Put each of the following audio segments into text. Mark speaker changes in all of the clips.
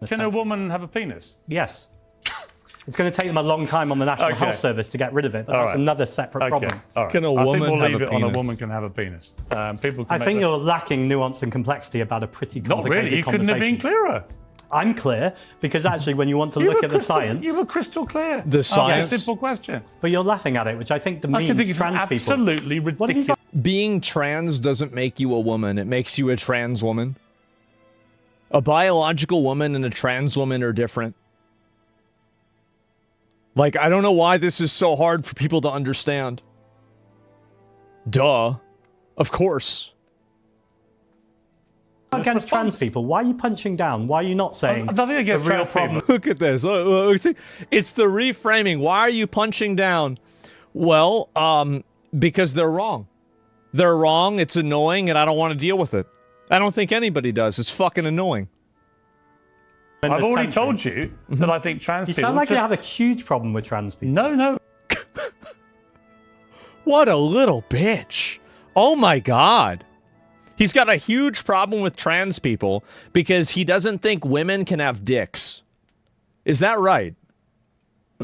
Speaker 1: Can a woman have a penis?
Speaker 2: Yes. It's going to take them a long time on the National Health Service to get rid of it, but that's another separate problem.
Speaker 1: All right.
Speaker 3: Can a woman
Speaker 1: I think we'll
Speaker 3: have
Speaker 1: leave
Speaker 3: a
Speaker 1: it on a
Speaker 3: penis?
Speaker 1: woman can have a penis. People can
Speaker 2: I think you're lacking nuance and complexity about a pretty
Speaker 1: Not
Speaker 2: complicated
Speaker 1: really. You couldn't have been clearer.
Speaker 2: I'm clear, because actually when you want to look at the science...
Speaker 1: You were crystal clear.
Speaker 3: The science...
Speaker 1: a simple question.
Speaker 2: But you're laughing at it, which I think demeans
Speaker 1: I think it's
Speaker 2: trans people.
Speaker 1: absolutely ridiculous.
Speaker 3: Being trans doesn't make you a woman. It makes you a trans woman. A biological woman and a trans woman are different. Like, I don't know why this is so hard for people to understand. Duh. Of course.
Speaker 2: Against trans people, why are you punching down? Why are you not saying
Speaker 1: nothing against
Speaker 2: the real
Speaker 1: trans
Speaker 2: problem?
Speaker 1: people.
Speaker 3: Look at this. See, it's the reframing. Why are you punching down? Well, because they're wrong. They're wrong, it's annoying, and I don't want to deal with it. I don't think anybody does. It's fucking annoying.
Speaker 1: I've already told you that I think trans people...
Speaker 2: You sound like you have a huge problem with trans people.
Speaker 1: No.
Speaker 3: What a little bitch. Oh my god. He's got a huge problem with trans people because he doesn't think women can have dicks. Is that right?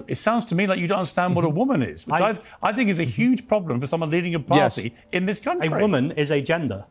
Speaker 1: It sounds to me like you don't understand what a woman is, which I think is a huge problem for someone leading a party in this country.
Speaker 2: A woman is a gender.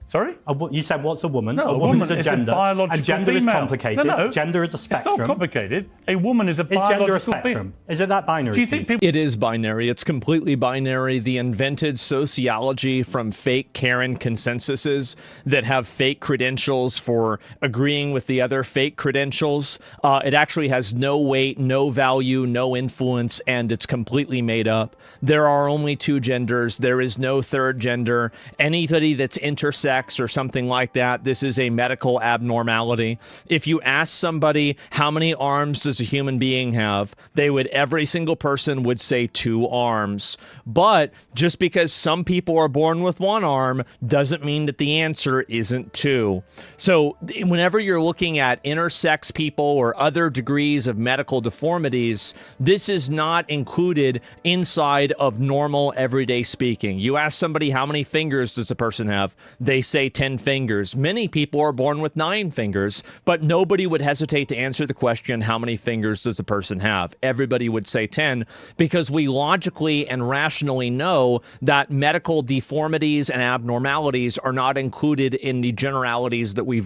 Speaker 1: Sorry?
Speaker 2: You said, what's a woman?
Speaker 1: No,
Speaker 2: a woman is a
Speaker 1: is
Speaker 2: gender.
Speaker 1: a biological
Speaker 2: and gender
Speaker 1: female.
Speaker 2: is complicated.
Speaker 1: No.
Speaker 2: Gender is a spectrum.
Speaker 1: It's not complicated. A woman is a biological
Speaker 2: Is gender a spectrum? Is it that binary?
Speaker 1: Do you think people...
Speaker 3: It is binary. It's completely binary. The invented sociology from fake Karen consensuses that have fake credentials for agreeing with the other fake credentials. It actually has no weight, no value, no influence, and it's completely made up. There are only two genders. There is no third gender. Anybody that's intersex or something like that, this is a medical abnormality. If you ask somebody how many arms does a human being have, every single person would say 2 arms. But just because some people are born with 1 arm doesn't mean that the answer isn't 2. So whenever you're looking at intersex people or other degrees of medical deformities, this is not included inside of normal everyday speaking. You ask somebody how many fingers does a person have, they say 10 fingers. Many people are born with 9 fingers, but nobody would hesitate to answer the question, how many fingers does a person have? Everybody would say 10, because we logically and rationally know that medical deformities and abnormalities are not included in the generalities that we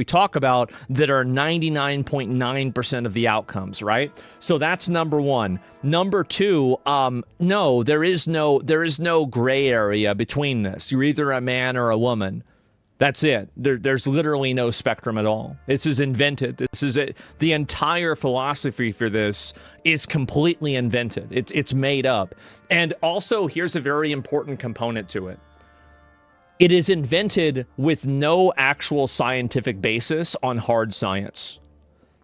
Speaker 3: talk about that are 99.9% of the outcomes, right? So that's number 1. Number 2, no, there is no gray area between this. You're either a man or a woman. That's it. There's literally no spectrum at all. This is invented. This is it. The entire philosophy for this is completely invented. It's made up. And also, here's a very important component to it. It is invented with no actual scientific basis on hard science.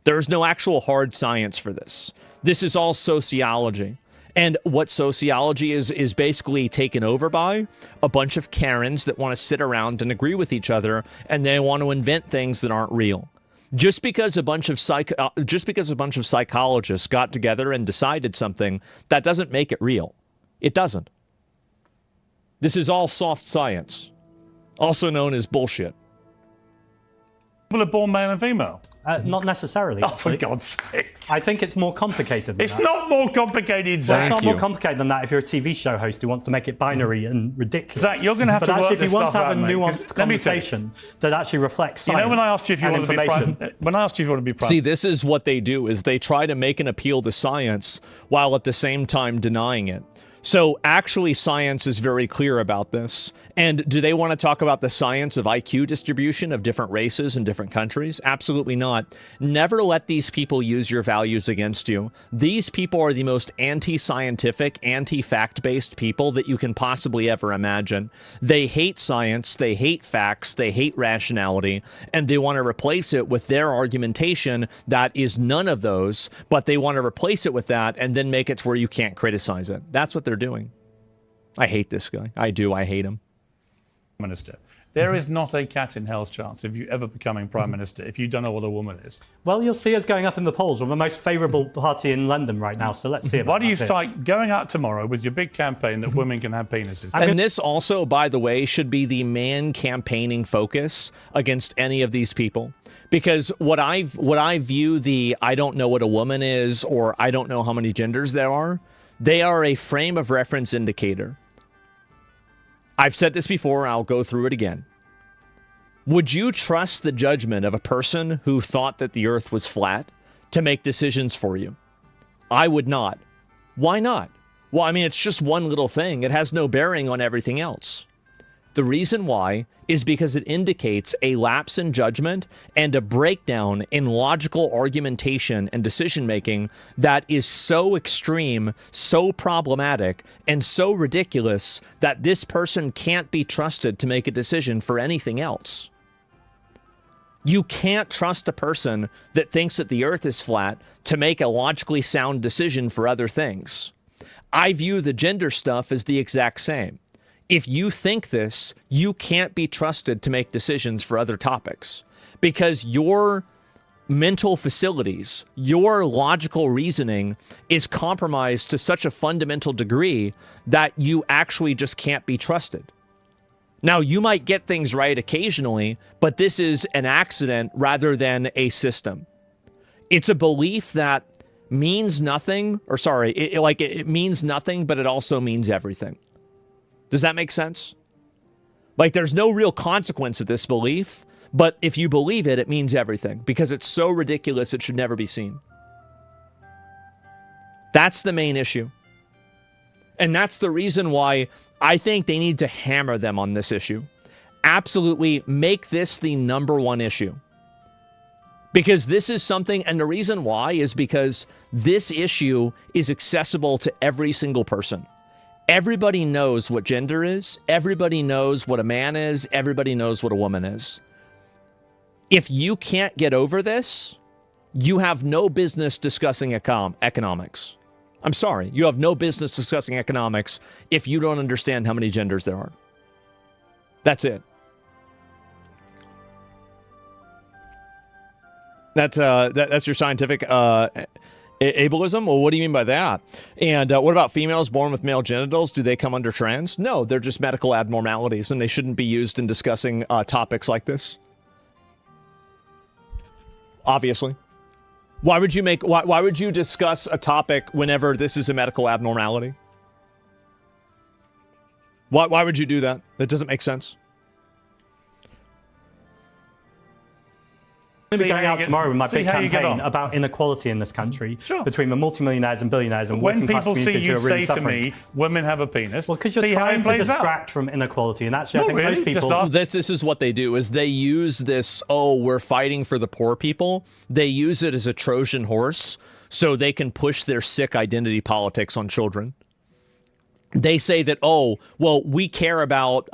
Speaker 3: There's no actual hard science for this. This is all sociology. And what sociology is basically taken over by a bunch of Karens that want to sit around and agree with each other, and they want to invent things that aren't real. Just because a bunch of psychologists got together and decided something, that doesn't make it real. It doesn't. This is all soft science, also known as bullshit.
Speaker 1: People are born male and female.
Speaker 2: Not necessarily.
Speaker 1: Oh, for God's sake.
Speaker 2: I think it's more complicated than
Speaker 1: It's
Speaker 2: that.
Speaker 1: not more complicated, Zach.
Speaker 2: Well, it's not more complicated than that if you're a TV show host who wants to make it binary and ridiculous.
Speaker 1: Zach, you're going to have to work
Speaker 2: But actually, if you want to have a
Speaker 1: mate,
Speaker 2: nuanced conversation that actually reflects science,
Speaker 1: you know, when I asked you if you wanted to be prime,
Speaker 3: see, this is what they do: is they try to make an appeal to science while at the same time denying it. So actually, science is very clear about this. And do they want to talk about the science of IQ distribution of different races in different countries? Absolutely not. Never let these people use your values against you. These people are the most anti-scientific, anti-fact-based people that you can possibly ever imagine. They hate science, they hate facts, they hate rationality, and they want to replace it with their argumentation that is none of those, but they want to replace it with that and then make it to where you can't criticize it. That's what they're doing. I hate this guy. I do. I hate him.
Speaker 1: Minister. There is not a cat in hell's chance of you ever becoming Prime Minister if you don't know what a woman is.
Speaker 2: Well, you'll see us going up in the polls. We're the most favourable party in London right now, so let's see about
Speaker 1: Why do you
Speaker 2: that
Speaker 1: start going out tomorrow with your big campaign that women can have penises?
Speaker 3: And this also, by the way, should be the man campaigning focus against any of these people. Because what I view the I don't know what a woman is or I don't know how many genders there are, they are a frame of reference indicator. I've said this before, I'll go through it again. Would you trust the judgment of a person who thought that the earth was flat to make decisions for you? I would not. Why not? Well, I mean, it's just one little thing. It has no bearing on everything else. The reason why is because it indicates a lapse in judgment and a breakdown in logical argumentation and decision-making that is so extreme, so problematic, and so ridiculous that this person can't be trusted to make a decision for anything else. You can't trust a person that thinks that the earth is flat to make a logically sound decision for other things. I view the gender stuff as the exact same. If you think this, you can't be trusted to make decisions for other topics because your mental facilities, your logical reasoning is compromised to such a fundamental degree that you actually just can't be trusted. Now, you might get things right occasionally, but this is an accident rather than a system. It's a belief that means nothing, or sorry, it means nothing, but it also means everything. Does that make sense? Like, there's no real consequence of this belief, but if you believe it, it means everything because it's so ridiculous it should never be seen. That's the main issue. And that's the reason why I think they need to hammer them on this issue. Absolutely make this the number one issue. Because this is something, and the reason why is because this issue is accessible to every single person. Everybody knows what gender is. Everybody knows what a man is. Everybody knows what a woman is. If you can't get over this, you have no business discussing economics. I'm sorry. You have no business discussing economics if you don't understand how many genders there are. That's it. That's your scientific ableism? Well, what do you mean by that? And what about females born with male genitals? Do they come under trans? No, they're just medical abnormalities, and they shouldn't be used in discussing topics like this. Obviously. Why would you discuss a topic whenever this is a medical abnormality? Why would you do that? That doesn't make sense.
Speaker 2: I'm going to be going out tomorrow with my big campaign about inequality in this country between the multimillionaires and billionaires and working class communities who are really suffering. When people say to me, women have a penis,
Speaker 1: well,
Speaker 2: because you're trying to distract from inequality, and actually, I think most people...
Speaker 3: This is what they do, is they use this, we're fighting for the poor people. They use it as a Trojan horse so they can push their sick identity politics on children. They say that, we care about,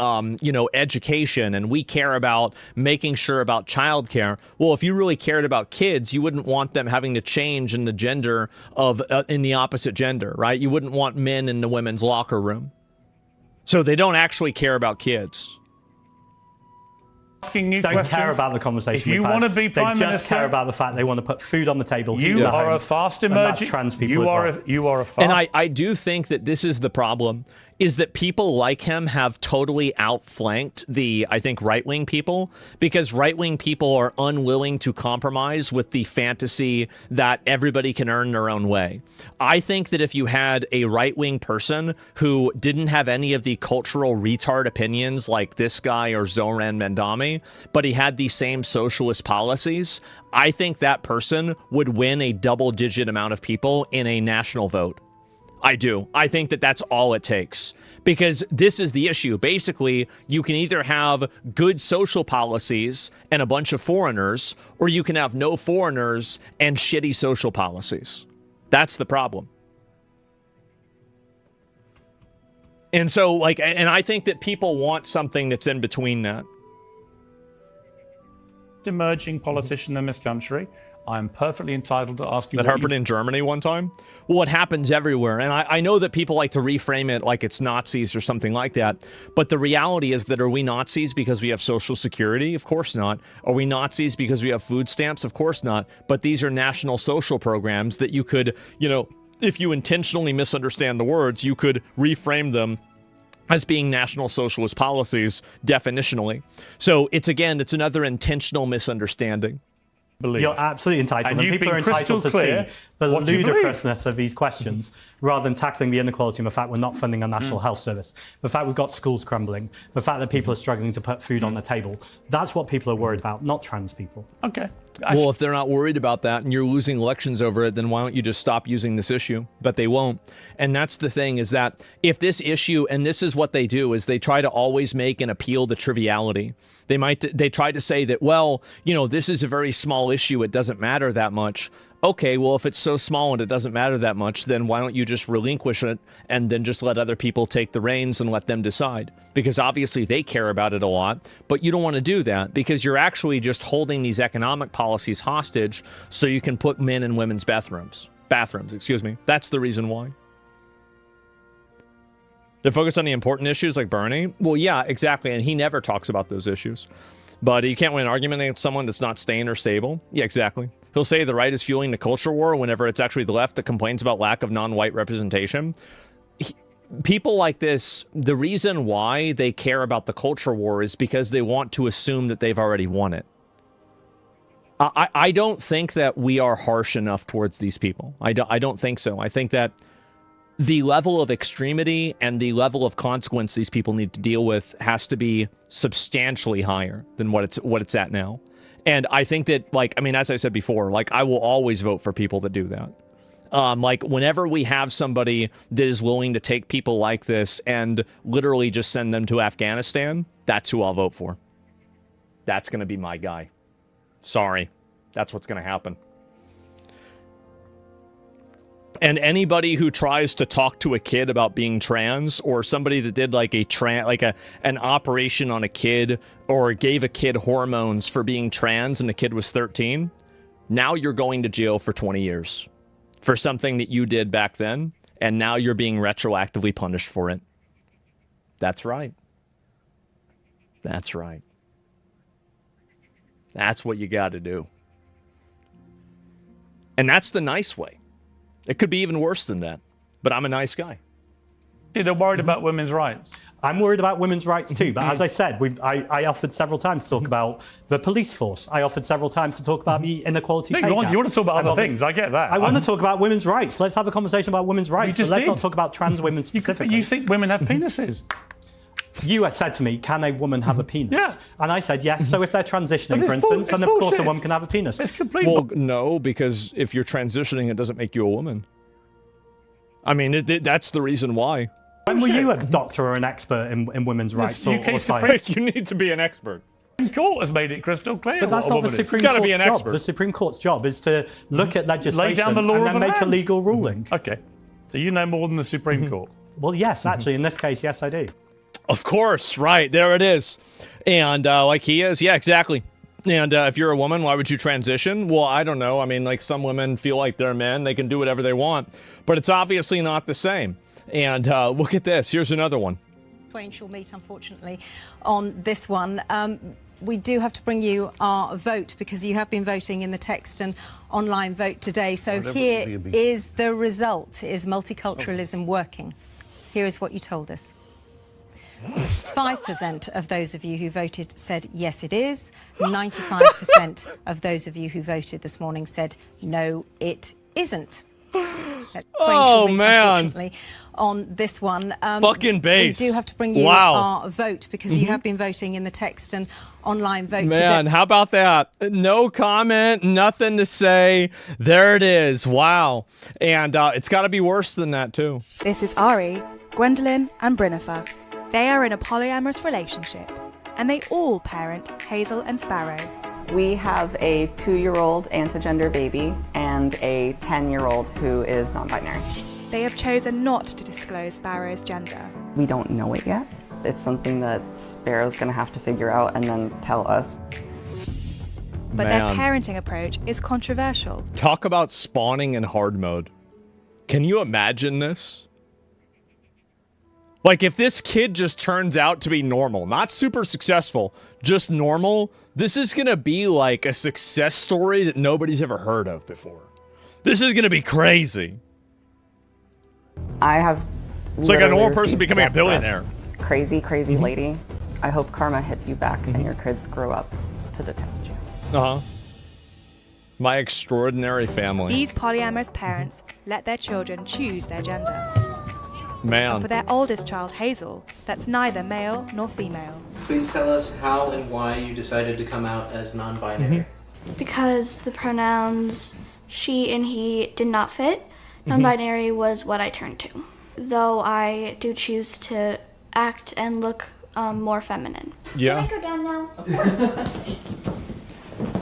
Speaker 3: education and we care about making sure about childcare. Well, if you really cared about kids, you wouldn't want them having to change in the gender of, in the opposite gender, right? You wouldn't want men in the women's locker room. So they don't actually care about kids.
Speaker 1: Asking new
Speaker 2: don't
Speaker 1: questions.
Speaker 2: Care about the conversation.
Speaker 1: If you want to be prime minister,
Speaker 2: they just care about the fact they want to put food on the table.
Speaker 1: You are a fast emerging.
Speaker 2: Trans people.
Speaker 1: You are a fast.
Speaker 3: And I do think that this is the problem. Is that people like him have totally outflanked the, I think, right-wing people, because right-wing people are unwilling to compromise with the fantasy that everybody can earn their own way. I think that if you had a right-wing person who didn't have any of the cultural retard opinions like this guy or Zoran Mandami, but he had the same socialist policies, I think that person would win a double-digit amount of people in a national vote. I do. I think that that's all it takes. Because this is the issue. Basically, you can either have good social policies and a bunch of foreigners, or you can have no foreigners and shitty social policies. That's the problem. And so, and I think that people want something that's in between that.
Speaker 1: Emerging politician in this country. I'm perfectly entitled to ask you.
Speaker 3: That happened in Germany one time? Well, it happens everywhere. And I know that people like to reframe it like it's Nazis or something like that. But the reality is that, are we Nazis because we have Social Security? Of course not. Are we Nazis because we have food stamps? Of course not. But these are national social programs that you could, if you intentionally misunderstand the words, you could reframe them as being National Socialist policies definitionally. So it's another intentional misunderstanding.
Speaker 1: believe.
Speaker 2: You're absolutely entitled. And people are entitled to see the ludicrousness of these questions rather than tackling the inequality and the fact we're not funding our national health service, the fact we've got schools crumbling, the fact that people are struggling to put food on the table. That's what people are worried about, not trans people.
Speaker 1: Okay.
Speaker 3: Well, if they're not worried about that and you're losing elections over it, then why don't you just stop using this issue? But they won't. And that's the thing, is that if this issue, and this is what they do, is they try to always make an appeal to triviality. They try to say that, well, you know, this is a very small issue, it doesn't matter that much. Okay, well, if it's so small and it doesn't matter that much, then why don't you just relinquish it and then just let other people take the reins and let them decide? Because obviously they care about it a lot, but you don't want to do that because you're actually just holding these economic policies hostage so you can put men in women's bathrooms, excuse me. That's the reason why. They're focused on the important issues like Bernie. Well, yeah, exactly, and he never talks about those issues. But you can't win an argument against someone that's not sane or stable. Yeah, exactly. He'll say the right is fueling the culture war whenever it's actually the left that complains about lack of non-white representation. People like this, the reason why they care about the culture war is because they want to assume that they've already won it. I don't think that we are harsh enough towards these people. I don't think so. I think that the level of extremity and the level of consequence these people need to deal with has to be substantially higher than what it's at now. And I think that, like, I mean, as I said before, like, I will always vote for people that do that. Like, whenever we have somebody that is willing to take people like this and literally just send them to Afghanistan, that's who I'll vote for. That's going to be my guy. Sorry. That's what's going to happen. And anybody who tries to talk to a kid about being trans, or somebody that did like an operation on a kid, or gave a kid hormones for being trans and the kid was 13, now you're going to jail for 20 years for something that you did back then, and now you're being retroactively punished for it. That's right. That's right. That's what you got to do. And that's the nice way. It could be even worse than that, but I'm a nice guy.
Speaker 1: They're worried about women's rights.
Speaker 2: I'm worried about women's rights too, but as I said, I offered several times to talk about the police force. I offered several times to talk about the inequality pay gap.
Speaker 1: You want to talk about other things, I get that.
Speaker 2: I want to talk about women's rights. Let's have a conversation about women's rights, but let's not talk about trans women specifically.
Speaker 1: You think women have penises?
Speaker 2: You said to me, can a woman have a penis?
Speaker 1: Yeah.
Speaker 2: And I said, yes. So if they're transitioning, for instance, then of course a woman can have a penis.
Speaker 1: It's completely
Speaker 3: Well, no, because if you're transitioning, it doesn't make you a woman. I mean, that's the reason why.
Speaker 2: When were you a doctor or an expert in women's rights or science?
Speaker 3: You need to be an expert.
Speaker 1: The Supreme Court has made it crystal clear.
Speaker 2: But that's not the Supreme Court's job. The Supreme Court's job is to look at legislation
Speaker 1: lay down the law
Speaker 2: and then make a
Speaker 1: land.
Speaker 2: legal ruling.
Speaker 1: Okay. So you know more than the Supreme Court.
Speaker 2: Well, yes, actually, in this case, yes, I do.
Speaker 3: Of course, right. There it is. And like he is. Yeah, exactly. And if you're a woman, why would you transition? Well, I don't know. I mean, like, some women feel like they're men. They can do whatever they want. But it's obviously not the same. And look at this. Here's another one.
Speaker 4: Twain shall meet, unfortunately, on this one. We do have to bring you our vote because you have been voting in the text and online vote today. So here is the result. Is multiculturalism working? Here is what you told us. 5% of those of you who voted said yes, it is. 95% of those of you who voted this morning said no, it isn't.
Speaker 3: Oh, man.
Speaker 4: On this one,
Speaker 3: fucking base.
Speaker 4: We do have to bring you our vote because you have been voting in the text and online vote today.
Speaker 3: Man, how about that? No comment, nothing to say. There it is. Wow. And it's got to be worse than that, too.
Speaker 5: This is Ari, Gwendolyn, and Brinifer. They are in a polyamorous relationship, and they all parent Hazel and Sparrow.
Speaker 6: We have a 2-year-old anti-gender baby and a 10-year-old who is non-binary.
Speaker 5: They have chosen not to disclose Sparrow's gender.
Speaker 6: We don't know it yet. It's something that Sparrow's going to have to figure out and then tell us.
Speaker 5: But their parenting approach is controversial.
Speaker 3: Talk about spawning in hard mode. Can you imagine this? Like, if this kid just turns out to be normal, not super successful, just normal, this is going to be like a success story that nobody's ever heard of before. This is going to be crazy.
Speaker 6: I have
Speaker 3: It's like a normal person becoming a billionaire.
Speaker 6: Crazy, crazy lady. I hope karma hits you back and your kids grow up to detest you.
Speaker 3: Uh-huh. My extraordinary family.
Speaker 5: These polyamorous parents let their children choose their gender.
Speaker 3: Man.
Speaker 5: For their oldest child, Hazel, that's neither male nor female.
Speaker 7: Please tell us how and why you decided to come out as non-binary.
Speaker 8: Because the pronouns she and he did not fit. Non-binary was what I turned to. Though I do choose to act and look more feminine.
Speaker 3: Yeah.
Speaker 8: Can I go down now?
Speaker 7: Of course.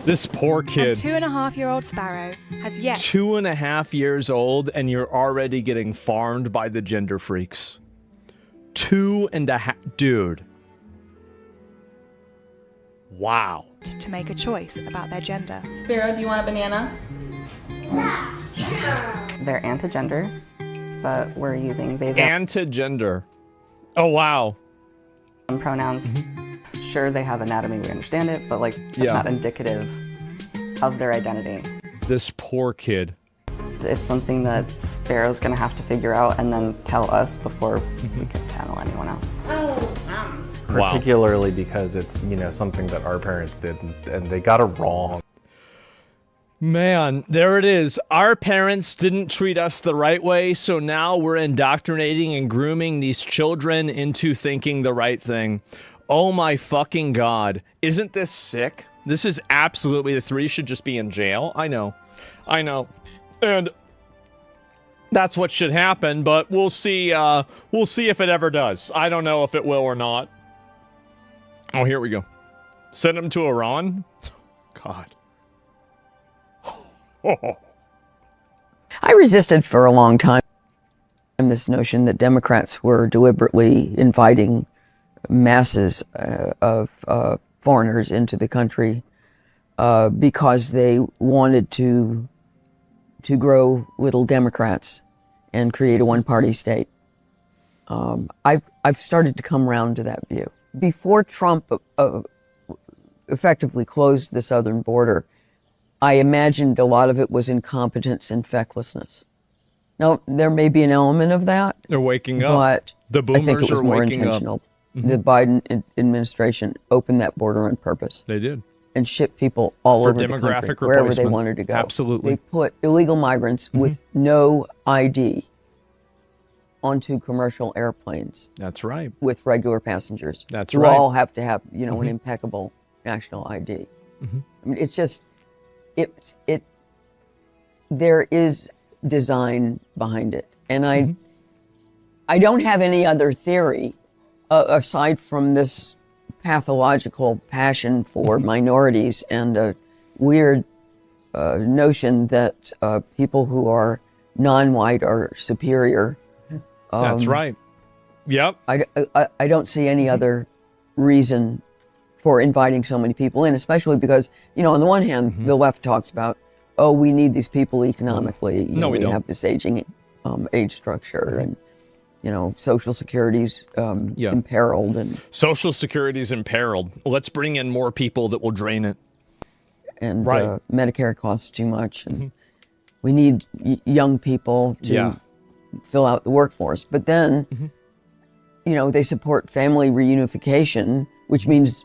Speaker 3: This poor kid.
Speaker 5: 2.5-year-old Sparrow has yet
Speaker 3: 2.5 years old, and you're already getting farmed by the gender freaks. 2.5. Dude. Wow.
Speaker 5: to make a choice about their gender.
Speaker 6: Sparrow, do you want a banana? They're anti-gender, but we're using they them
Speaker 3: Anti-gender. Oh, wow.
Speaker 6: pronouns. Sure, they have anatomy, we understand it, but like, it's not indicative of their identity.
Speaker 3: This poor kid.
Speaker 6: It's something that Sparrow's gonna have to figure out and then tell us before we can tell anyone else.
Speaker 9: Particularly because it's, you know, something that our parents did and they got it wrong.
Speaker 3: Man, there it is. Our parents didn't treat us the right way, so now we're indoctrinating and grooming these children into thinking the right thing. Oh my fucking God. Isn't this sick? This is absolutely, the three should just be in jail. I know. And that's what should happen, but we'll see if it ever does. I don't know if it will or not. Oh, here we go. Send him to Iran? God.
Speaker 10: I resisted for a long time this notion that Democrats were deliberately inviting masses of foreigners into the country because they wanted to grow little Democrats and create a one-party state. I've started to come around to that view. Before Trump effectively closed the southern border, I imagined a lot of it was incompetence and fecklessness. Now, there may be an element of that.
Speaker 3: They're waking up.
Speaker 10: But
Speaker 3: The boomers
Speaker 10: I think it was
Speaker 3: are
Speaker 10: more
Speaker 3: waking
Speaker 10: intentional.
Speaker 3: up.
Speaker 10: The Biden administration opened that border on purpose.
Speaker 3: They did.
Speaker 10: And shipped people all
Speaker 3: For
Speaker 10: over the
Speaker 3: demographic
Speaker 10: country, wherever they
Speaker 3: replacement.
Speaker 10: wanted to go.
Speaker 3: Absolutely.
Speaker 10: They put illegal migrants with no ID onto commercial airplanes
Speaker 3: That's right.
Speaker 10: with regular passengers.
Speaker 3: That's
Speaker 10: who
Speaker 3: right.
Speaker 10: all have to have, you know, an impeccable national ID. I mean, it's just, there is design behind it. And I don't have any other theory aside from this pathological passion for minorities and a weird notion that people who are non-white are superior.
Speaker 3: That's right. Yep.
Speaker 10: I don't see any other reason for inviting so many people in, especially because, you know, on the one hand, the left talks about, oh, we need these people economically. You know,
Speaker 3: we don't.
Speaker 10: have this aging age structure and, you know, Social Security's imperiled. And
Speaker 3: Social Security's imperiled. Let's bring in more people that will drain it.
Speaker 10: And Medicare costs too much. And we need young people to fill out the workforce. But then, you know, they support family reunification, which means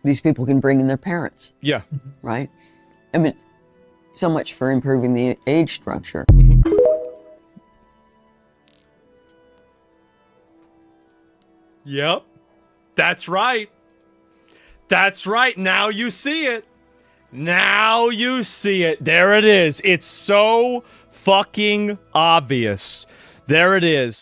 Speaker 10: these people can bring in their parents.
Speaker 3: Yeah.
Speaker 10: Right? I mean, so much for improving the age structure.
Speaker 3: Yep. That's right. That's right. Now you see it. Now you see it. There it is. It's so fucking obvious. There it is.